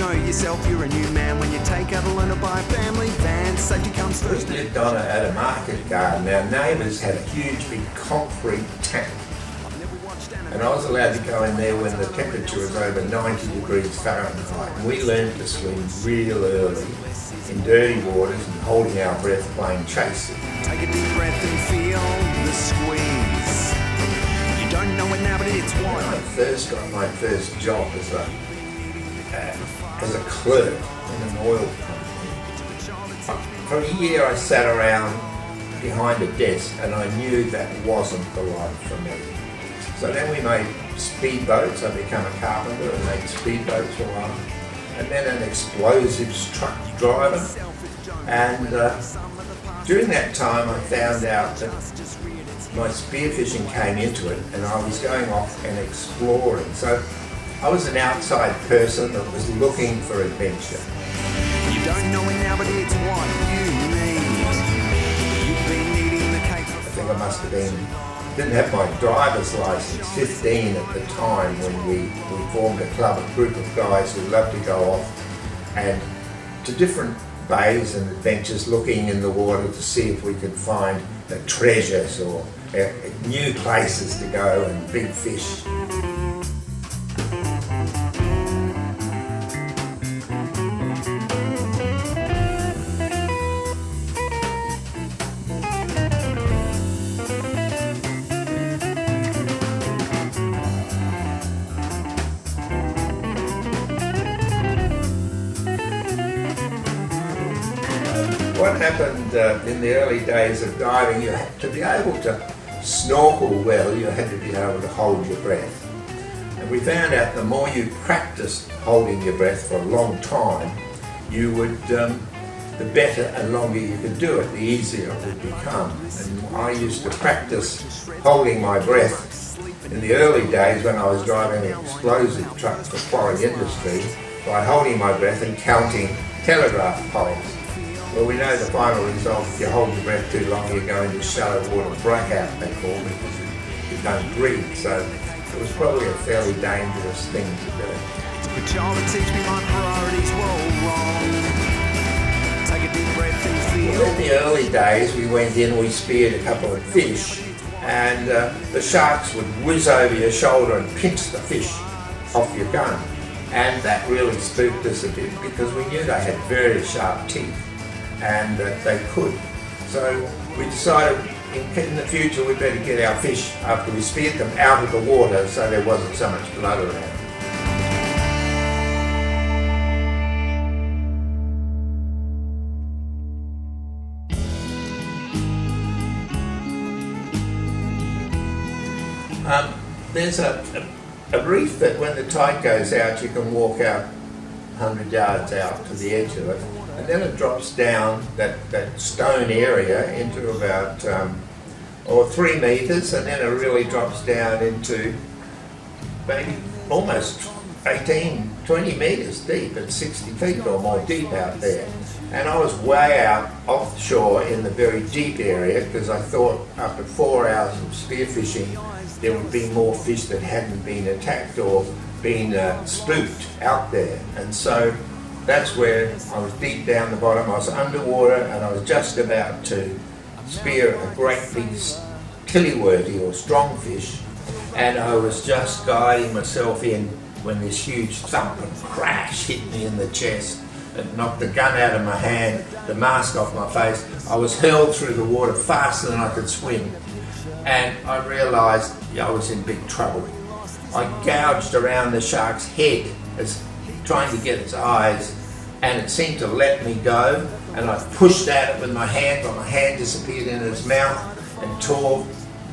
know yourself, you're a new man when you take out a loan to buy a family van. Safety comes We first. lived on at a market garden. Our neighbours had a huge big concrete tank, and I was allowed to go in there when the temperature was over 90 degrees Fahrenheit. And we learned to swim real early in dirty waters and holding our breath playing chase. Take a deep breath and feel the squeeze. You don't know it now, but it's When I one. first got my first job as a clerk in an oil company, for a year I sat around behind a desk and I knew that wasn't the life for me. So then we made speedboats. I became a carpenter and made speedboats for a while. And then an explosives truck driver. And during that time I found out that my spearfishing came into it and I was going off and exploring. So I was an outside person that was looking for adventure. You don't know it now, but it's what you need. You've been needing the cake I for think I must have didn't have my driver's license, 15 at the time, when we formed a club, a group of guys who loved to go off and to different bays and adventures, looking in the water to see if we could find the treasures or new places to go and big fish. What happened in the early days of diving, you had to be able to snorkel well, you had to be able to hold your breath. And we found out the more you practiced holding your breath for a long time, you would, the better and longer you could do it, the easier it would become. And I used to practice holding my breath in the early days when I was driving explosive trucks for Quarry Industry by holding my breath and counting telegraph poles. Well, we know the final result, if you hold your breath too long, you go into shallow water breakout, they call it, because you don't breathe. So it was probably a fairly dangerous thing to do. But y'all to teach me my priorities were all wrong. Take a deep breath and feel. Well, in the early days, we went in, we speared a couple of fish, and the sharks would whiz over your shoulder and pinch the fish off your gun. And that really spooked us a bit because we knew they had very sharp teeth and that they could. So we decided in the future we'd better get our fish, after we speared them, out of the water so there wasn't so much blood around. There's a reef that when the tide goes out you can walk out 100 yards out to the edge of it, and then it drops down that stone area into about 3 metres, and then it really drops down into maybe almost 18-20 metres deep and 60 feet or more deep out there. And I was way out offshore in the very deep area because I thought after 4 hours of spearfishing there would be more fish that hadn't been attacked or been spooked out there. And so that's where I was deep down the bottom. I was underwater and I was just about to spear a great big tillyworty or strongfish, and I was just guiding myself in when this huge thump and crash hit me in the chest. It knocked the gun out of my hand, the mask off my face. I was hurled through the water faster than I could swim, and I realised I was in big trouble. I gouged around the shark's head as trying to get its eyes, and it seemed to let me go, and I pushed at it with my hand, but my hand disappeared in its mouth and tore.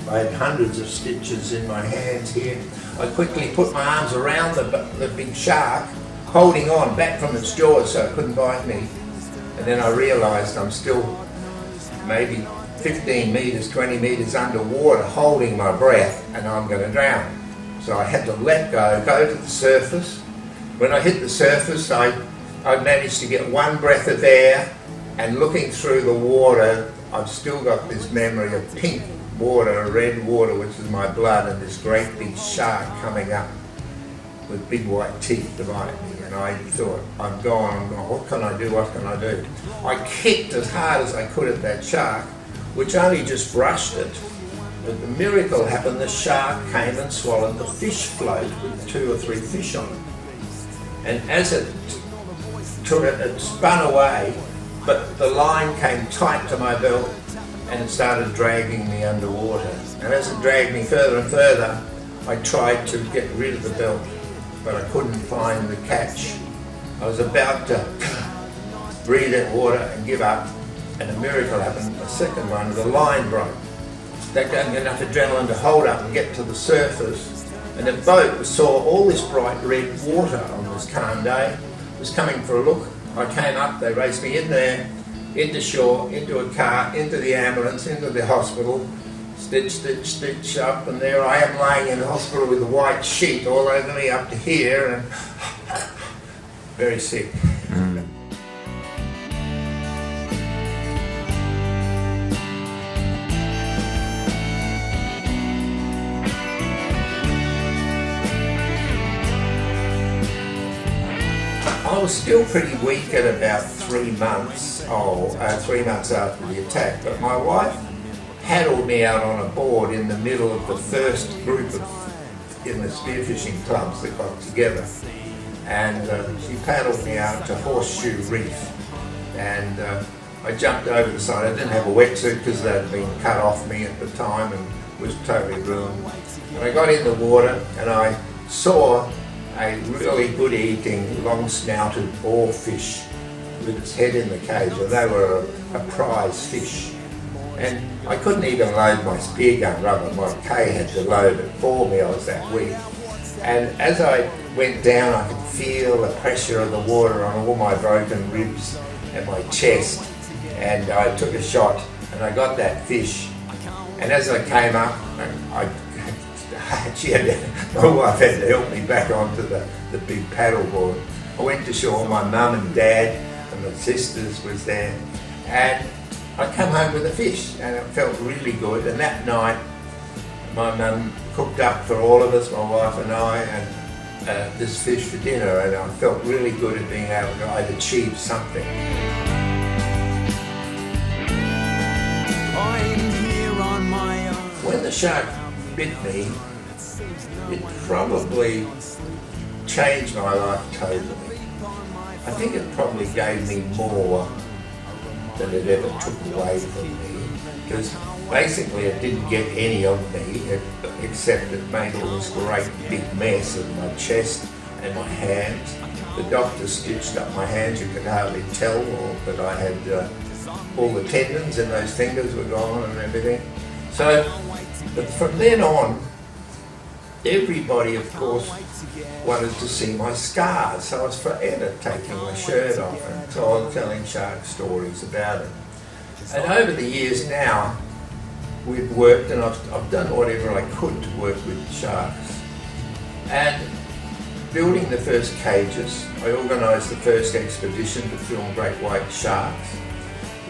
I had hundreds of stitches in my hands here. I quickly put my arms around the big shark, holding on back from its jaws so it couldn't bite me. And then I realised I'm still maybe 15 metres, 20 metres underwater holding my breath, and I'm going to drown. So I had to let go to the surface. When I hit the surface, I managed to get one breath of air, and looking through the water, I've still got this memory of pink water, red water, which is my blood, and this great big shark coming up. with big white teeth to bite me, and I thought, I'm gone, what can I do, what can I do? I kicked as hard as I could at that shark, which only just brushed it. But the miracle happened, the shark came and swallowed the fish float with 2 or 3 fish on it. And as it took it, it spun away, but the line came tight to my belt and it started dragging me underwater. And as it dragged me further and further, I tried to get rid of the belt, but I couldn't find the catch. I was about to breathe in water and give up, and a miracle happened. The second one, the line broke. That gave me enough adrenaline to hold up and get to the surface. And the boat saw all this bright red water on this calm day. It was coming for a look. I came up, they raced me in there, into shore, into a car, into the ambulance, into the hospital, stitch, stitch, stitch up, and there I am laying in the hospital with a white sheet all over me up to here, and very sick. I was still pretty weak at about 3 months old, 3 months after the attack, but my wife paddled me out on a board in the middle of the first group in the spearfishing clubs that got together, and she paddled me out to Horseshoe Reef, and I jumped over the side. I didn't have a wetsuit because they'd been cut off me at the time and was totally ruined. And I got in the water and I saw a really good eating long-snouted oarfish with its head in the cage, and they were a prize fish. And I couldn't even load my spear gun rubber. My Kay had to load it for me, I was that weak. And as I went down, I could feel the pressure of the water on all my broken ribs and my chest. And I took a shot and I got that fish. And as I came up, my wife had to help me back onto the big paddleboard. I went to shore, my mum and dad and my sisters was there, and I come home with a fish, and it felt really good. And that night my mum cooked up for all of us, my wife and I, and this fish for dinner, and I felt really good at being able to, I'd achieved something. I'm here on my own. When the shark bit me, it probably changed my life totally. I think it probably gave me more than it ever took away from me, because basically it didn't get any of me, except it made all this great big mess of my chest and my hands. The doctor stitched up my hands, you could hardly tell that I had all the tendons in those fingers were gone and everything. So, but from then on, everybody, of course, wanted to see my scars, so I was forever taking my shirt off, and so I was telling shark stories about it. And over the years now, we've worked, and I've done whatever I could to work with sharks. And building the first cages, I organised the first expedition to film great white sharks.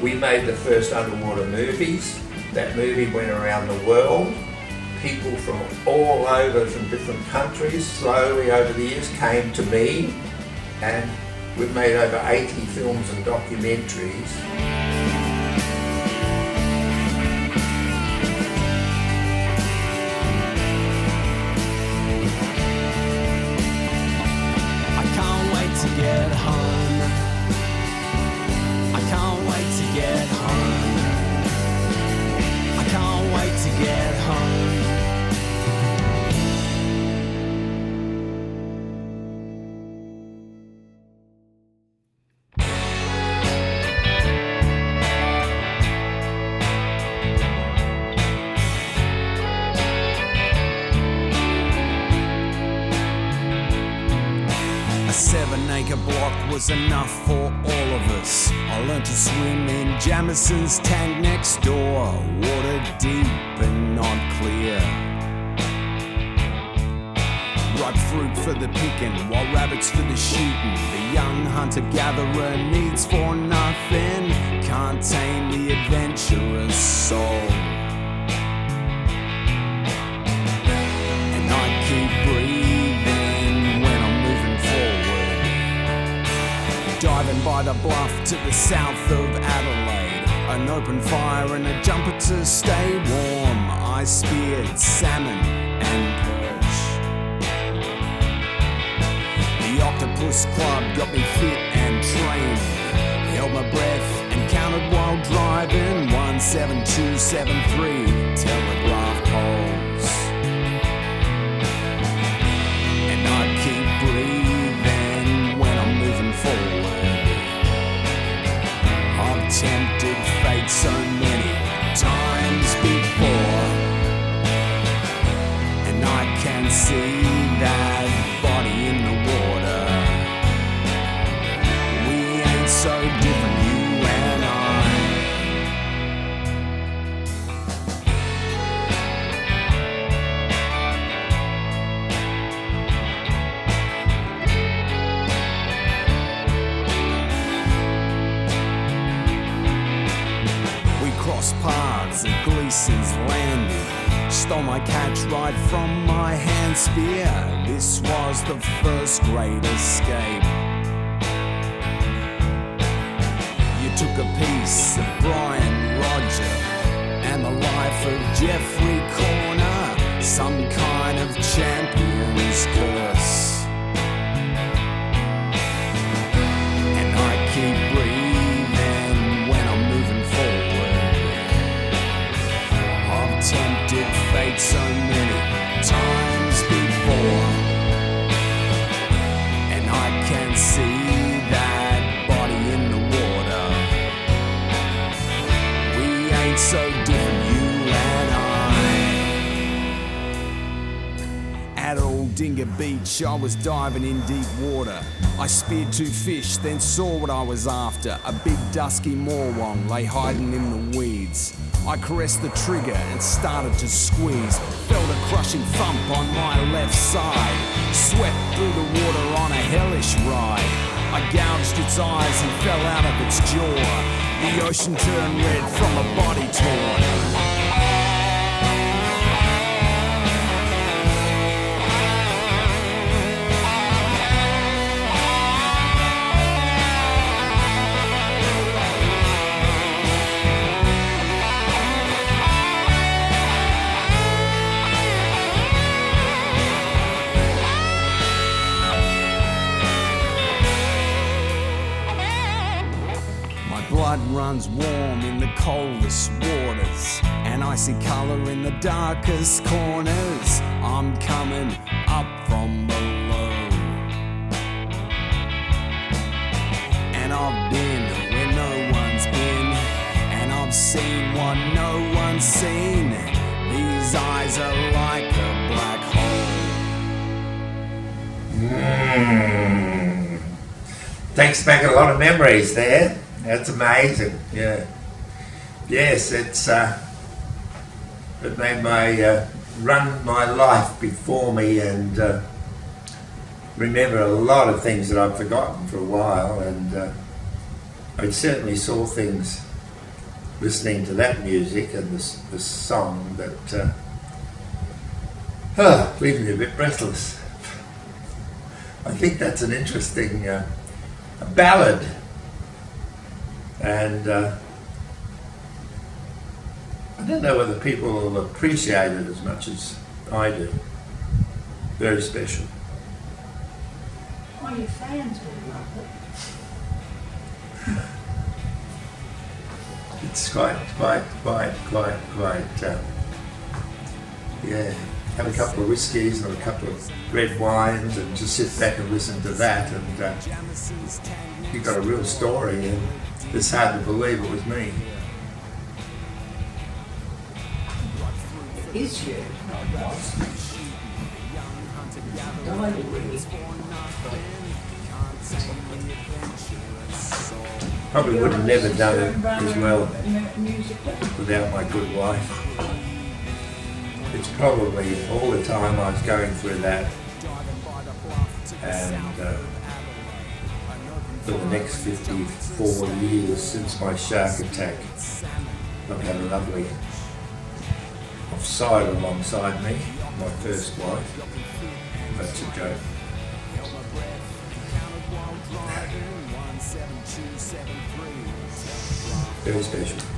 We made the first underwater movies. That movie went around the world. People from all over, from different countries, slowly over the years came to me, and we've made over 80 films and documentaries. I can't wait to get home. I can't wait to get home. I can't wait to get home. A 7-acre block was enough for all of us. I learned to swim in Jamison's tank next door, water deep and not clear. Ripe fruit for the picking, while rabbits for the shooting. The young hunter-gatherer needs for nothing, can't tame the adventurous soul. And I keep breathing when Driving by the bluff to the south of Adelaide, an open fire and a jumper to stay warm. I speared salmon and perch. The Octopus Club got me fit and trained. Held my breath and counted while driving. 17273 telegraph poles. And I keep breathing when I'm moving forward. I've tempted fate so many times before, and I can see that body in the water. We ain't so different, you and I. We crossed paths at Gleason's Landing. Stole my catch right from my hand spear. This was the first great escape. You took a piece of Brian Roger and the life of Jeffrey Corner, some kind of champion's curse. And I keep breathing when I'm moving forward. I've tempted fate so many times before, and I can see that body in the water. We ain't so different, you and I. At Aldinga Beach, I was diving in deep water. I speared 2 fish, then saw what I was after. A big dusky morwong lay hiding in the weeds. I caressed the trigger and started to squeeze. Felt a crushing thump on my left side. Swept through the water on a hellish ride. I gouged its eyes and fell out of its jaw. The ocean turned red from a body torn. Blood runs warm in the coldest waters, an icy colour in the darkest corners. I'm coming up from below, and I've been where no one's been, and I've seen what no one's seen. These eyes are like a black hole. Takes back a lot of memories there. That's amazing. Yeah. Yes, it made run my life before me, and remember a lot of things that I've forgotten for a while, and I certainly saw things listening to that music and this song that leave me a bit breathless. I think that's an interesting a ballad. And I don't know whether people will appreciate it as much as I do. Very special. Well, your fans will love it. It's quite, yeah. Have a couple of whiskies and a couple of red wines and just sit back and listen to that, and you've got a real story, and it's hard to believe it was me. It is you, not was. Died already. Probably would have never done it as well without my good wife. It's probably all the time I was going through that, and for the next 54 years since my shark attack, I've had a lovely offside alongside me, my first wife. That's a joke. Very special.